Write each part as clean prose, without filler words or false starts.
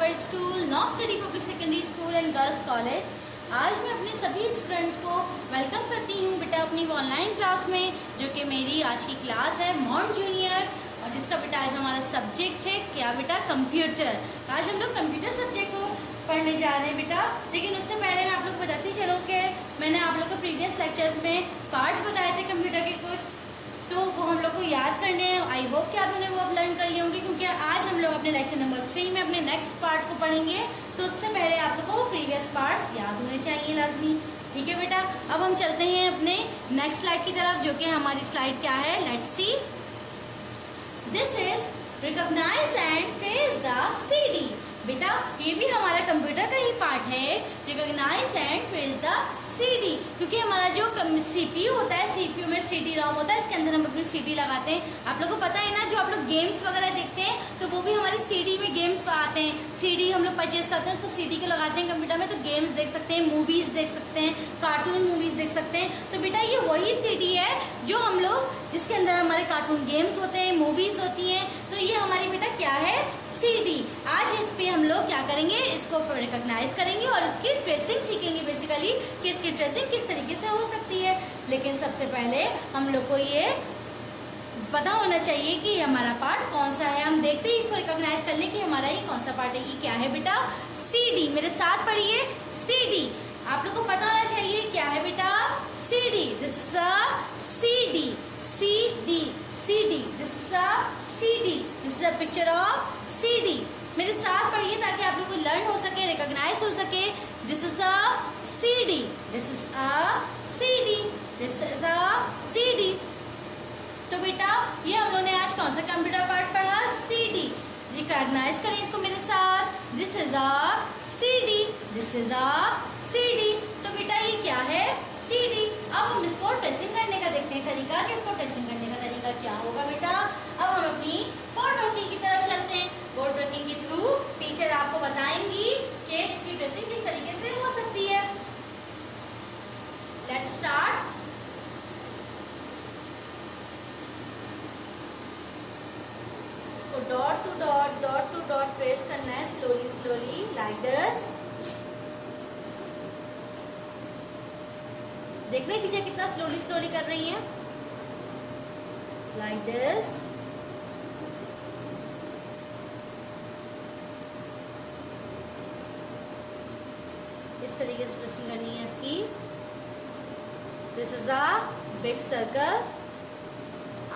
Our school North City Public Secondary School and girls college. आज मैं अपने सभी स्टूडेंट्स को वेलकम करती हूँ बेटा अपनी ऑनलाइन क्लास में, जो कि मेरी आज की क्लास है माउंट जूनियर, और जिसका बेटा आज हमारा सब्जेक्ट है क्या बेटा, कंप्यूटर। आज हम लोग कंप्यूटर सब्जेक्ट को पढ़ने जा रहे हैं बेटा। लेकिन उससे पहले मैं आप लोग को बताती चलूँ कि मैंने आप लोग को प्रीवियस लेक्चर्स में पार्ट्स बताए थे कंप्यूटर के कुछ, तो वो हम लोग को याद करने हैं। आई होप कि आप लोगों ने वो अब लर्न कर लिए होंगे, क्योंकि आज हम लोग अपने लेक्चर नंबर 3 में अपने नेक्स्ट पार्ट को पढ़ेंगे। तो उससे पहले आप लोग को प्रीवियस पार्ट्स याद होने चाहिए लाजमी। ठीक है बेटा, अब हम चलते हैं अपने नेक्स्ट स्लाइड की तरफ, जो कि हमारी स्लाइड क्या है, let's see. This is recognise and trace the CD। बेटा ये भी हमारा कंप्यूटर का ही पार्ट है, recognise and trace the CD, क्योंकि हमारा जो CPU होता है, CPU में CD-ROM होता है, इसके अंदर हम अपनी CD लगाते हैं। आप लोगों को पता है ना, जो आप लोग गेम्स वगैरह देखते हैं तो वो भी हमारी CD में गेम्स आते हैं। CD हम लोग परचेज करते हैं, उसको CD के लगाते हैं कंप्यूटर में, तो गेम्स देख सकते हैं, मूवीज़ देख सकते हैं, कार्टून मूवीज़ देख सकते हैं। तो बेटा ये वही CD है जो हम लोग, जिसके अंदर हमारे कार्टून गेम्स होते हैं, मूवीज़ होती हैं। तो ये हमारी बेटा क्या है, CD। आज इस पे हम लोग क्या करेंगे, इसको रिकॉग्नाइज करेंगे और इसकी ट्रेसिंग सीखेंगे बेसिकली, कि इसकी ट्रेसिंग किस तरीके से हो सकती है। लेकिन सबसे पहले हम लोग को ये पता होना चाहिए कि हमारा पार्ट कौन सा है। हम देखते ही इसको रिकॉग्नाइज कर लें कि हमारा ये कौन सा पार्ट है। ये क्या है बेटा, CD। मेरे साथ पढ़िए, CD। आप लोग को पता होना चाहिए क्या है बेटा, CD। This is a CD, CD, CD। This is a CD, this is a picture of CD। मेरे साथ पढ़िए ताकि आप लोग को लर्न हो सके, रिकॉग्नाइज हो सके। This is a CD, this is a CD, this is a CD। तो बेटा ये हम लोगों ने आज कौन सा कंप्यूटर पार्ट पढ़ा, CD। रिकॉग्नाइज करें इसको मेरे साथ, this is a CD, this is a CD। तो बेटा ये क्या है, CD। अब हम इसको ट्रेसिंग करने का देखते हैं तरीका, कि इसको ट्रेसिंग करने का तरीका क्या होगा बेटा। अब हम अपनी बोर्ड वर्किंग की तरफ चलते हैं। बोर्ड वर्किंग के थ्रू टीचर आपको बताएंगी कि इसकी ट्रेसिंग किस तरीके से हो सकती है। Let's start. इसको डॉट टू डॉट ट्रेस करना है, स्लोली स्लोली लाइक दिस। देख रहे टीचर कितना स्लोली स्लोली कर रही हैं, लाइक दिस। इस तरीके से ट्रेसिंग करनी है इसकी। This is a big circle,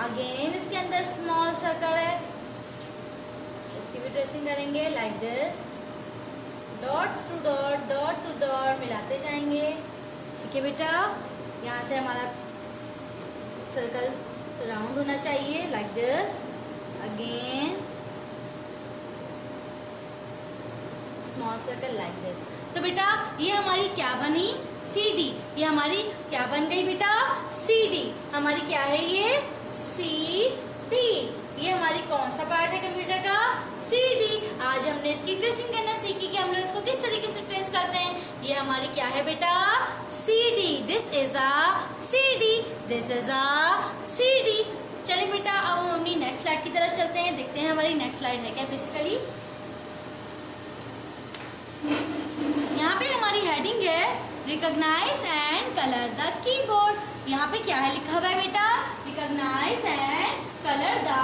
again इसके अंदर स्मॉल सर्कल है, इसकी भी ट्रेसिंग करेंगे like this. Dots to dot मिलाते जाएंगे। ठीक है बेटा, यहाँ से हमारा सर्कल राउंड होना चाहिए like this. Again small circle like this. तो बेटा ये हमारी क्या बनी, CD। ये हमारी क्या बन गई बेटा, CD। हमारी क्या है ये, CD। ये हमारी कौन सा पार्ट है कंप्यूटर का, CD। आज हमने इसकी ट्रेसिंग करना सीखी कि हम लोग इसको किस तरीके से ट्रेस करते हैं। ये हमारी क्या है बेटा, CD। This is a CD, this is a CD। चलिए बेटा अब हम अपनी नेक्स्ट स्लाइड की तरफ चलते हैं, देखते हैं हमारी नेक्स्ट स्लाइड है क्या। बेसिकली यहाँ पे हमारी हेडिंग है recognise and colour the keyboard. यहाँ पे क्या है लिखा हुआ है बेटा, recognise and colour the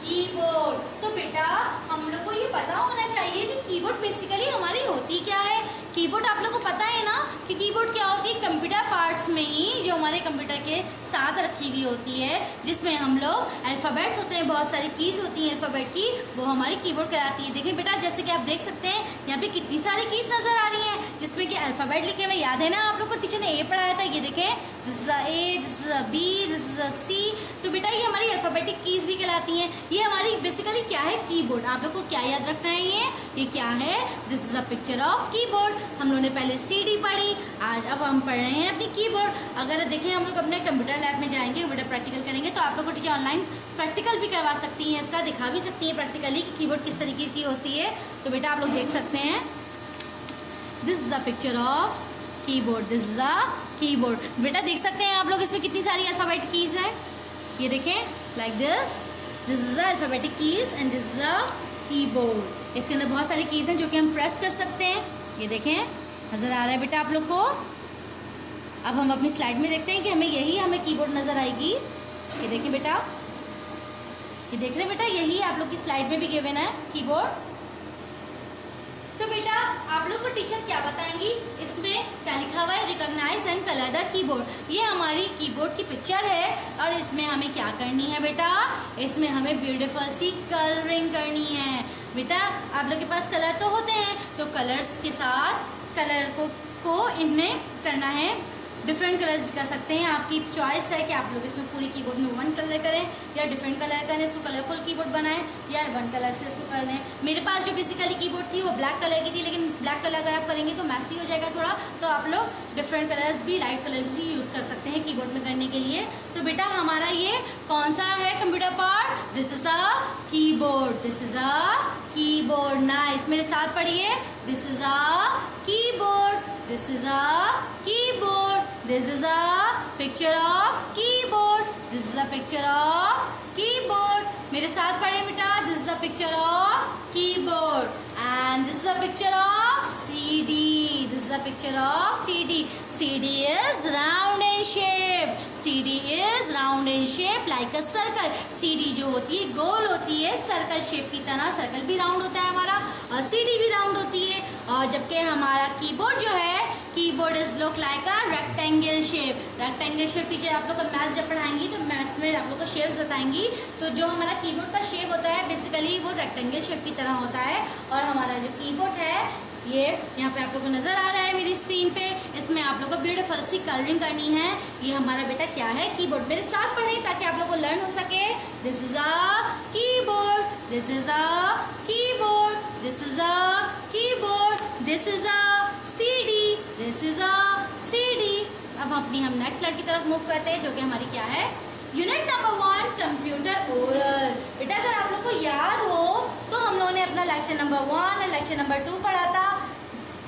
keyboard. तो बेटा हम लोग को ये पता होना चाहिए कि कीबोर्ड बेसिकली हमारी होती क्या है। कीबोर्ड आप लोग को पता है ना कि कीबोर्ड क्या होती है, कंप्यूटर पार्ट्स में ही जो हमारे कंप्यूटर के साथ रखी हुई होती है, जिसमें हम लोग अल्फ़ाबेट्स होते हैं, बहुत सारी कीज़ होती हैं अल्फ़ाबेट की, वो हमारी कीबोर्ड कहलाती है। देखिए बेटा जैसे कि आप देख सकते हैं यहाँ पे कितनी सारी कीज़ नज़र आ रही हैं, जिसमें कि अल्फ़ाबेट लिखे हुए, याद है ना आप लोग को टीचर ने A पढ़ाया था। ये देखें, this is A, this is B, this is C। तो बेटा ये हमारी अल्फ़ाबेटिक कीज़ भी कहलाती हैं। ये हमारी बेसिकली क्या है, कीबोर्ड। आप लोग को क्या याद रखना है, ये क्या है, this is a picture of keyboard. हम लोगों ने पहले CD पढ़ी, आज अब हम पढ़ रहे हैं अपनी कीबोर्ड। अगर देखें हम लोग अपने कंप्यूटर लैब में जाएंगे, कंप्यूटर प्रैक्टिकल करेंगे, तो आप लोग को टीचर ऑनलाइन प्रैक्टिकल भी करवा सकती हैं, इसका दिखा भी सकती हैं प्रैक्टिकली कि कीबोर्ड किस तरीके की होती है। तो बेटा आप लोग देख सकते हैं, this is the picture of keyboard, this is the keyboard. बेटा देख सकते हैं आप लोग इसमें कितनी सारी अल्फ़ाबेट कीज़ है। ये देखें like this, this is the alphabetic keys and this is the keyboard. इसके अंदर बहुत सारी कीज़ हैं जो कि हम प्रेस कर सकते हैं। ये देखें, नज़र आ रहा है बेटा आप लोग को। अब हम अपनी स्लाइड में देखते हैं कि हमें कीबोर्ड नज़र आएगी। ये देखें बेटा, ये देख रहे हैं बेटा, यही आप लोग की स्लाइड में भी गिवन है कीबोर्ड। तो बेटा आप लोग को टीचर क्या बताएंगी, इसमें क्या लिखा हुआ है, recognise and colour the keyboard. ये हमारी कीबोर्ड की पिक्चर है और इसमें हमें क्या करनी है बेटा, इसमें हमें ब्यूटीफुल सी कलरिंग करनी है। बेटा आप लोग के पास कलर तो होते हैं, तो कलर्स के साथ कलर को इनमें करना है। डिफरेंट कलर्स भी कर सकते हैं, आपकी चॉइस है कि आप लोग इसमें पूरी कीबोर्ड में वन कलर करें या डिफरेंट कलर करें, इसको कलरफुल कीबोर्ड बनाएं या वन कलर से इसको कर लें। मेरे पास जो बेसिकली कीबोर्ड थी वो ब्लैक कलर की थी, लेकिन ब्लैक कलर अगर आप करेंगे तो मैसी हो जाएगा थोड़ा, तो आप लोग डिफरेंट कलर्स भी, लाइट कलर्स भी यूज़ कर सकते हैं कीबोर्ड में करने के लिए। तो बेटा हमारा ये कौन सा है computer part, this is a keyboard, this is a keyboard. Nice, मेरे साथ पढ़िए, this is a keyboard, this is a keyboard, this is a picture of keyboard, this is a picture of keyboard। मेरे साथ पढ़े बेटा, this is a picture of keyboard and this is a picture of CD, this is a picture of CD। CD is round in shape, CD is round in shape like a circle। CD जो होती है गोल होती है circle shape की तरह, circle भी round होता है हमारा और CD भी राउंड होती है। और जबकि हमारा कीबोर्ड जो है, keyboard is look like a rectangle shape. Rectangle shape teacher आप लोग को मैथ्स जब पढ़ाएंगी तो मैथ्स में आप लोग को शेप्स बताएंगी, तो जो हमारा कीबोर्ड का शेप होता है बेसिकली वो रेक्टेंगल शेप की तरह होता है। और हमारा जो कीबोर्ड है ये यहाँ पे आप लोग को नज़र आ रहा है मेरी स्क्रीन पे, इसमें आप लोग को ब्यूटीफुल सी कलरिंग करनी है। ये हमारा बेटा क्या है, कीबोर्ड। मेरे साथ पढ़ें ताकि आप लोग को लर्न हो सके। This is a keyboard, this is a keyboard, this is a keyboard, this is a CD, this is a CD। अब हम नेक्स्ट स्लाइड की तरफ मूव करते हैं जो कि हमारी क्या है, यूनिट नंबर 1 कंप्यूटर ओरल। बेटा अगर आप लोग को याद हो तो हम लोगों ने अपना लेक्चर नंबर 1 और लेक्चर नंबर 2 पढ़ा था।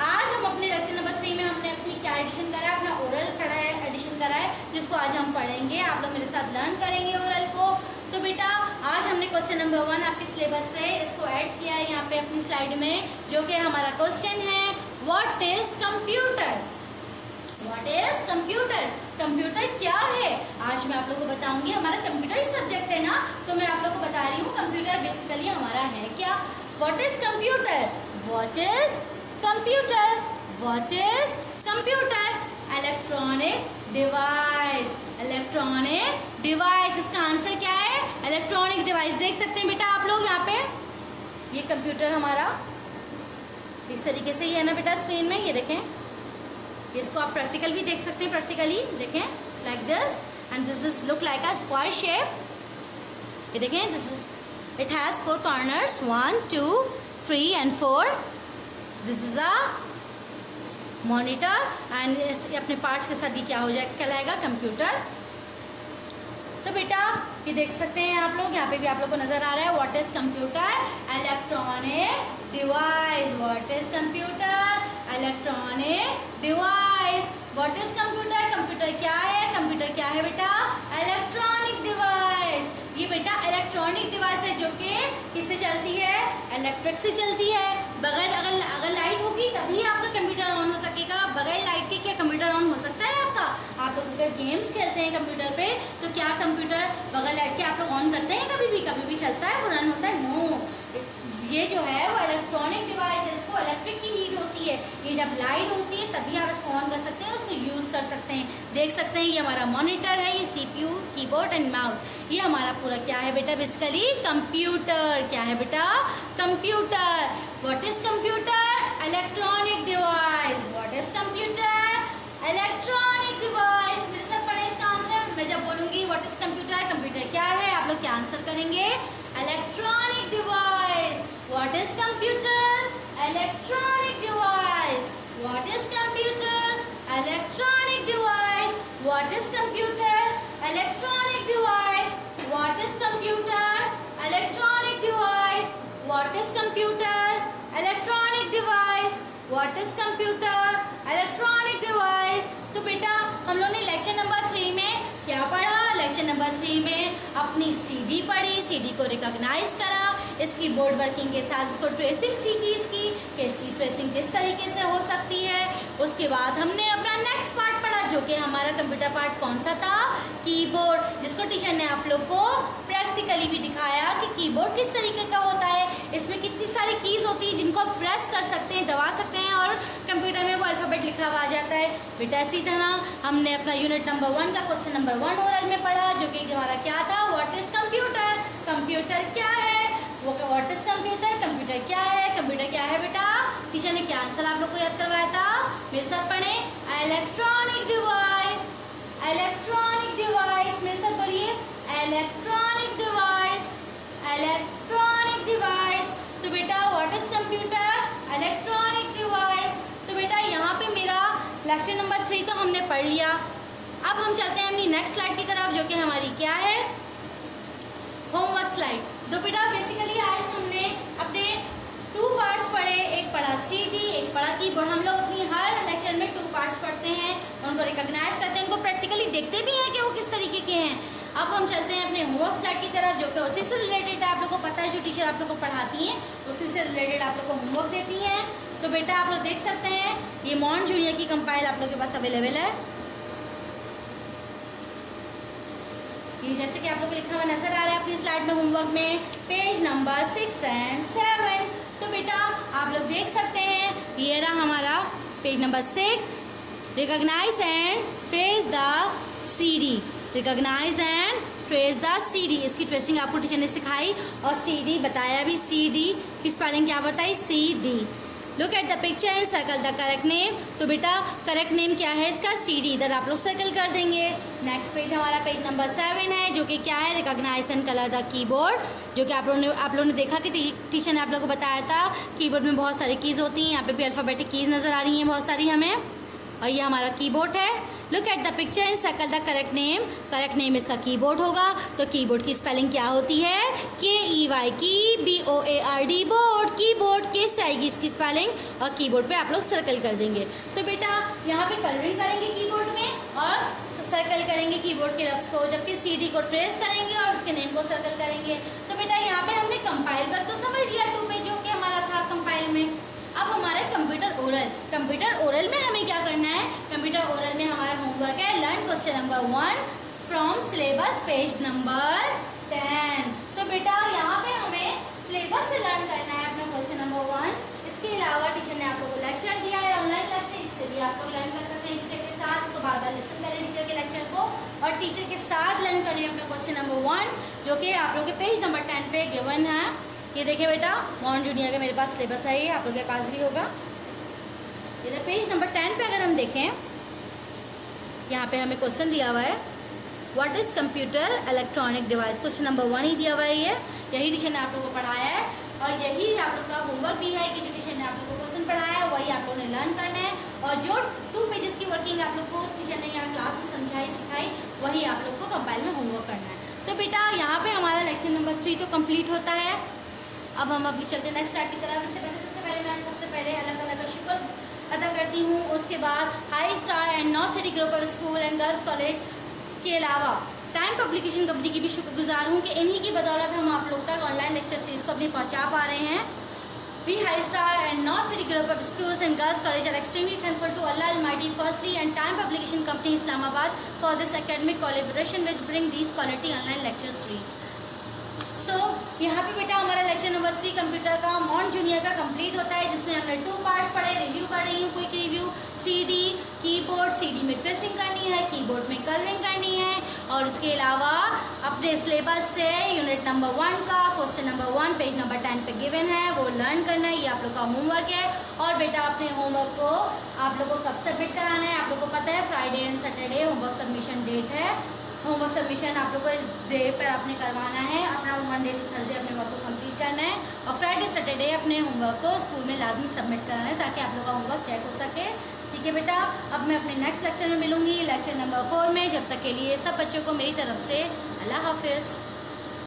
आज हम अपने लेक्चर नंबर 3 में हमने अपनी क्या एडिशन करा है, अपना ओरल पढ़ा है, एडिशन करा है, जिसको आज हम पढ़ेंगे। आप लोग मेरे साथ लर्न करेंगे ओरल को। तो बेटा आज हमने क्वेश्चन नंबर 1 आपके सिलेबस से इसको ऐड किया है यहाँ पे अपनी स्लाइड में, जो कि हमारा क्वेश्चन है, what is computer. What is computer, computer क्या है, आज मैं आप लोगों को बताऊंगी। हमारा कंप्यूटर ही सब्जेक्ट है ना, तो मैं आप लोगों को बता रही हूँ कंप्यूटर बेसिकली हमारा है क्या। What is computer, what is computer, what is computer, electronic device, electronic device. इसका आंसर क्या है, इलेक्ट्रॉनिक डिवाइस। देख सकते हैं बेटा आप लोग यहाँ पे, ये कंप्यूटर हमारा इस तरीके से ही है ना बेटा स्क्रीन में, ये देखें। इसको आप प्रैक्टिकल भी देख सकते हैं, प्रैक्टिकली देखें like this, and this is look like a square shape. ये देखें, this it has 4 corners, 1 2 3 and 4। This is a monitor and अपने पार्ट्स के साथ ये क्या हो जाएगा, कहलाएगा कंप्यूटर। तो बेटा ये देख सकते हैं आप लोग, यहाँ पे भी आप लोग को नज़र आ रहा है, what is computer, electronic device. What is computer, electronic device. What is computer, computer क्या है, कंप्यूटर क्या है बेटा, इलेक्ट्रॉनिक डिवाइस। ये बेटा इलेक्ट्रॉनिक डिवाइस है जो कि किससे चलती है, इलेक्ट्रिक से चलती है। बगैर अगर लाइट होगी तभी आपका कंप्यूटर ऑन हो सकेगा, बगैर लाइट के क्या कंप्यूटर ऑन हो सकता है आपका। आप लोग अगर गेम्स खेलते हैं कंप्यूटर पे तो क्या कंप्यूटर बगैर लाइट के आप लोग ऑन करते हैं, कभी भी चलता है, रन होता है, नो। ये जो है वो इलेक्ट्रॉनिक डिवाइस है, इसको इलेक्ट्रिक की नीड होती है। ये जब लाइट होती है तभी आप इसको ऑन कर सकते हैं, उसको यूज़ कर सकते हैं। देख सकते हैं ये हमारा मॉनिटर है, ये CPU, कीबोर्ड एंड माउस। ये हमारा पूरा क्या है बेटा, बेसिकली कंप्यूटर। क्या है बेटा, computer. What is computer, electronic device. What is computer, electronic device. मेरे साथ पढ़े इसका आंसर। मैं जब बोलूँगी व्हाट इज कंप्यूटर, कंप्यूटर क्या है, आप लोग क्या आंसर करेंगे, electronic device. What is computer, electronic device. What is computer, electronic device. What is computer, electronic device. What is computer, electronic device. What is computer, electronic device. What is computer, electronic device. तो बेटा हम लोगों ने lecture number 3 में क्या पढ़ा, lecture number 3 में अपनी CD पढ़ी, CD को रिकॉग्नाइज करा। इसकी बोर्ड वर्किंग के साथ इसको ट्रेसिंग सीखी इसकी कि इसकी ट्रेसिंग किस तरीके से हो सकती है। उसके बाद हमने अपना नेक्स्ट पार्ट पढ़ा जो कि हमारा कंप्यूटर पार्ट कौन सा था, कीबोर्ड, जिसको टीचर ने आप लोग को प्रैक्टिकली भी दिखाया कि कीबोर्ड किस तरीके का होता है, इसमें कितनी सारी कीज़ होती है जिनको आप प्रेस कर सकते हैं, दबा सकते हैं और कंप्यूटर में वो अल्फ़ाबेट लिखा हुआ आ जाता है। बेटा इसी तरह हमने अपना यूनिट नंबर 1 का क्वेश्चन नंबर 1 ओरल में पढ़ा जो कि हमारा क्या था, व्हाट इज़ कंप्यूटर, कंप्यूटर क्या है, वो व्हाट इज़ कंप्यूटर, कंप्यूटर क्या है, कंप्यूटर क्या है बेटा। टीचर ने क्या आंसर आप लोग को याद करवाया था, मेरे साथ पढ़ें, इलेक्ट्रॉनिक डिवाइस, इलेक्ट्रॉनिक डिवाइस, मेरे साथ बोलिए, इलेक्ट्रॉनिक डिवाइस, इलेक्ट्रॉनिक डिवाइस। तो बेटा what is computer, electronic device. तो बेटा यहाँ पे मेरा लेक्चर नंबर 3 तो हमने पढ़ लिया। अब हम चलते हैं अपनी नेक्स्ट स्लाइड की तरफ जो कि हमारी क्या है, होमवर्क स्लाइड। तो बेटा बेसिकली आज हमने अपने 2 पार्ट्स पढ़े, एक पढ़ा CD, एक पढ़ा कीबोर्ड। हम लोग अपनी हर लेक्चर में 2 पार्ट्स पढ़ते हैं, उनको रिकॉग्नाइज करते हैं, उनको प्रैक्टिकली देखते भी हैं कि वो किस तरीके के हैं। अब हम चलते हैं अपने होमवर्क स्लाइड की तरफ जो कि उसी से रिलेटेड है, आप लोग को पता है जो टीचर आप लोग को पढ़ाती हैं उसी से रिलेटेड आप लोग को होमवर्क देती हैं। तो बेटा आप लोग देख सकते हैं ये मॉन्ट जूनियर की कंपाइल आप लोग के पास अवेलेबल है, ये जैसे कि आप लोग को लिखा हुआ नजर आ रहा है अपनी स्लाइड में होमवर्क में, पेज नंबर 6 और 7। तो बेटा आप लोग देख सकते हैं ये रहा हमारा page number 6, recognise and trace the CD, recognise and trace the CD। इसकी ट्रेसिंग आपको टीचर ने सिखाई और CD बताया भी, CD की स्पेलिंग क्या बताई, CD। Look at the picture and circle the correct name. तो बेटा करेक्ट नेम क्या है इसका, CD, इधर आप लोग सर्कल कर देंगे। नेक्स्ट पेज हमारा पेज नंबर 7 है जो कि क्या है, recognise and colour the keyboard, जो कि आप लोगों ने देखा कि टीचर ने आप लोगों को बताया था कीबोर्ड में बहुत सारी कीज़ होती हैं। यहाँ पे भी अल्फ़ाबेटिक कीज़ नज़र आ रही हैं बहुत सारी हमें, और ये हमारा कीबोर्ड है। Look at the picture and circle the correct name, correct name इसका कीबोर्ड होगा। तो कीबोर्ड की स्पेलिंग क्या होती है, KEY, की BOARD, बोर्ड, कीबोर्ड, के से आएगी इसकी स्पेलिंग और कीबोर्ड पे आप लोग सर्कल कर देंगे। तो बेटा यहाँ पे कलरिंग करेंगे कीबोर्ड में और सर्कल करेंगे कीबोर्ड के लफ्ज़ को, जबकि CD को ट्रेस करेंगे और उसके नेम को सर्कल करेंगे। तो बेटा यहाँ पे हमने कंपाइल पर तो समझ लिया 2 पेज जो कि हमारा था कंपाइल में। अब हमारे कंप्यूटर ओरल, कंप्यूटर ओरल में हमें क्या करना है, कंप्यूटर ओरल में हमारा होमवर्क है learn question number 1 from syllabus page number 10। तो बेटा यहाँ पे हमें सिलेबस से लर्न करना है अपना क्वेश्चन नंबर 1। इसके अलावा टीचर ने आप लोगों को लेक्चर दिया है, ऑनलाइन लेक्चर, इससे भी आप लोग लर्न कर सकते हैं टीचर के साथ। तो बार बार लिसन करें टीचर के लेक्चर को और टीचर के साथ लर्न करें अपना क्वेश्चन नंबर 1 जो कि आप लोग के पेज नंबर 10 पे गिवन है। ये देखिए बेटा मॉन्ट जूनियर का मेरे पास सिलेबस है, ये आप लोगों के पास भी होगा। इधर पेज नंबर 10 पे अगर हम देखें, यहाँ पे हमें क्वेश्चन दिया हुआ है what is computer electronic device, question number 1 ही दिया हुआ है। यही टीचर ने आप लोगों को पढ़ाया है और यही आप लोग का होमवर्क भी है कि जो टीचर ने आप लोग को क्वेश्चन पढ़ाया है वही आप लोगों ने लर्न करना है और जो 2 पेजेस की वर्किंग आप लोग को टीचर ने यहाँ क्लास में समझाई सिखाई वही आप लोग को कंपाइल में होमवर्क करना है। तो बेटा यहाँ पे हमारा लेक्चर नंबर 3 तो कंप्लीट होता है। अब हम अभी चलते हैं नेक्स्ट स्टार्ट की तरफ। सबसे पहले अल्लाह ताला का शुक्र अदा करती हूँ। उसके बाद high star and north city group of school and girls college के अलावा टाइम पब्लिकेशन कंपनी की भी शुक्रगुजार हूँ कि इन्हीं की बदौलत हम आप लोग तक ऑनलाइन लेक्चर सीरीज को अपनी पहुँचा पा रहे हैं। We High Star and North City Group of Schools and Girls College are extremely thankful to Allah Almighty firstly and Time Publication Company Islamabad for this academic collaboration which bring these quality online lecture series. सो यहाँ पे बेटा हमारा lecture number 3 computer का मॉन्ट junior का complete होता है जिसमें हमने 2 पार्ट्स पढ़े। रिव्यू कर रही हूँ, quick review. CD keyboard, CD में ट्रेसिंग करनी है, कीबोर्ड में कलरिंग करनी है और इसके अलावा अपने सिलेबस से यूनिट नंबर 1 का क्वेश्चन नंबर 1 पेज नंबर 10 पे गिवन है वो लर्न करना है। ये आप लोग का होमवर्क है और बेटा अपने होमवर्क को आप लोग को कब सबमिट कराना है, आप लोग को पता है Friday and Saturday homework submission date है। होमवर्क सबमिशन आप लोग को इस डे पर आपने करवाना है, अपना मंडे टू थर्सडे अपने वर्क को कंप्लीट करना है और फ्राइडे सैटरडे अपने होमवर्क को स्कूल में लाजमी सबमिट कराना है ताकि आप लोग का होमवर्क चेक हो सके। ठीक है बेटा, अब मैं अपने नेक्स्ट लेक्चर में मिलूंगी लेक्चर नंबर 4 में। जब तक के लिए सब बच्चों को मेरी तरफ से अल्लाह हाफिज़।